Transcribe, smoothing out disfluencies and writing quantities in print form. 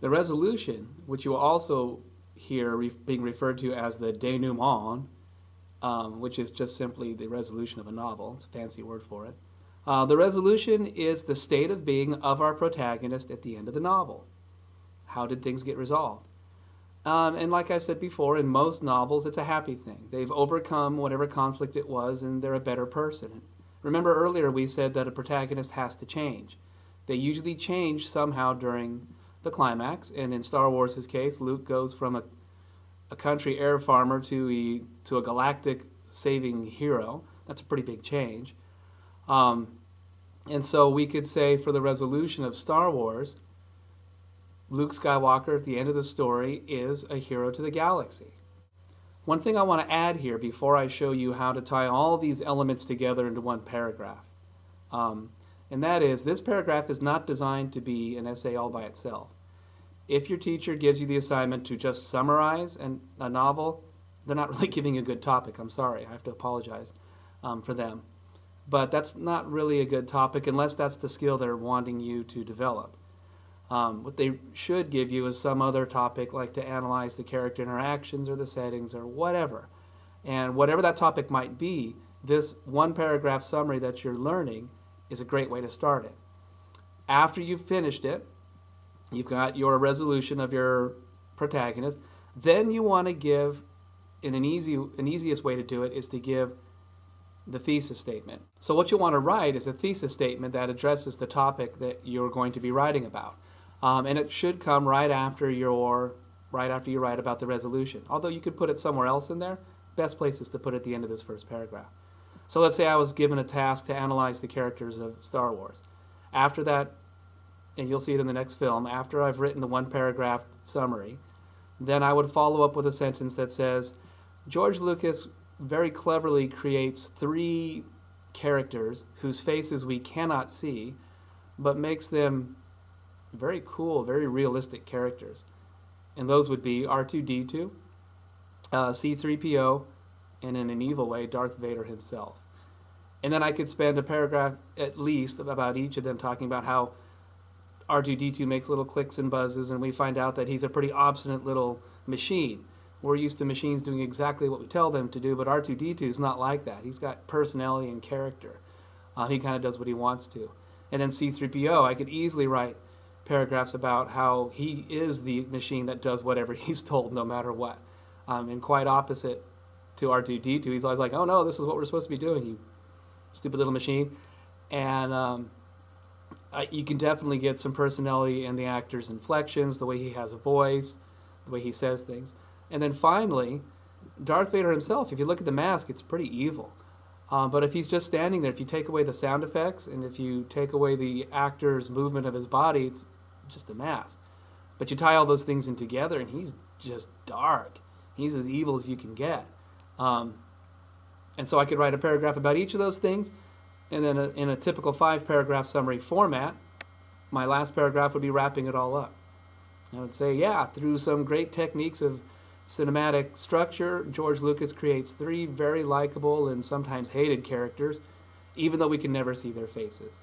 The resolution, which you will also hear being referred to as the denouement, which is just simply the resolution of a novel. It's a fancy word for it. The resolution is the state of being of our protagonist at the end of the novel. How did things get resolved? And like I said before, in most novels, it's a happy thing. They've overcome whatever conflict it was, and they're a better person. Remember earlier we said that a protagonist has to change. They usually change somehow during the climax, and in Star Wars' case, Luke goes from a country air farmer to a galactic saving hero. That's a pretty big change. And so we could say for the resolution of Star Wars, Luke Skywalker at the end of the story is a hero to the galaxy. One thing I want to add here before I show you how to tie all these elements together into one paragraph, and that is this paragraph is not designed to be an essay all by itself. If your teacher gives you the assignment to just summarize a novel, they're not really giving you a good topic. I'm sorry, I have to apologize for them. But that's not really a good topic unless that's the skill they're wanting you to develop. What they should give you is some other topic, like to analyze the character interactions or the settings or whatever. And whatever that topic might be, this one paragraph summary that you're learning is a great way to start it. After you've finished it, you've got your resolution of your protagonist, then you want to give, an easiest way to do it is to give the thesis statement. So what you want to write is a thesis statement that addresses the topic that you're going to be writing about. And it should come right after you write about the resolution. Although you could put it somewhere else in there, best place is to put it at the end of this first paragraph. So let's say I was given a task to analyze the characters of Star Wars. After that, and you'll see it in the next film, after I've written the one paragraph summary, then I would follow up with a sentence that says, George Lucas very cleverly creates 3 characters whose faces we cannot see, but makes them very cool, very realistic characters. And those would be R2-D2, C-3PO, and in an evil way, Darth Vader himself. And then I could spend a paragraph at least about each of them talking about how R2-D2 makes little clicks and buzzes, and we find out that he's a pretty obstinate little machine. We're used to machines doing exactly what we tell them to do, but R2-D2 is not like that. He's got personality and character. He kind of does what he wants to. And then C-3PO, I could easily write paragraphs about how he is the machine that does whatever he's told no matter what. And quite opposite to R2-D2. He's always like, oh no, this is what we're supposed to be doing, you stupid little machine. And you can definitely get some personality in the actor's inflections, the way he has a voice, the way he says things. And then finally, Darth Vader himself, if you look at the mask, it's pretty evil. But if he's just standing there, if you take away the sound effects, and if you take away the actor's movement of his body, it's just a mask. But you tie all those things in together, and he's just dark. He's as evil as you can get. And so I could write a paragraph about each of those things, and then in a typical 5-paragraph summary format, my last paragraph would be wrapping it all up. I would say, yeah, through some great techniques of cinematic structure, George Lucas creates 3 very likable and sometimes hated characters, even though we can never see their faces.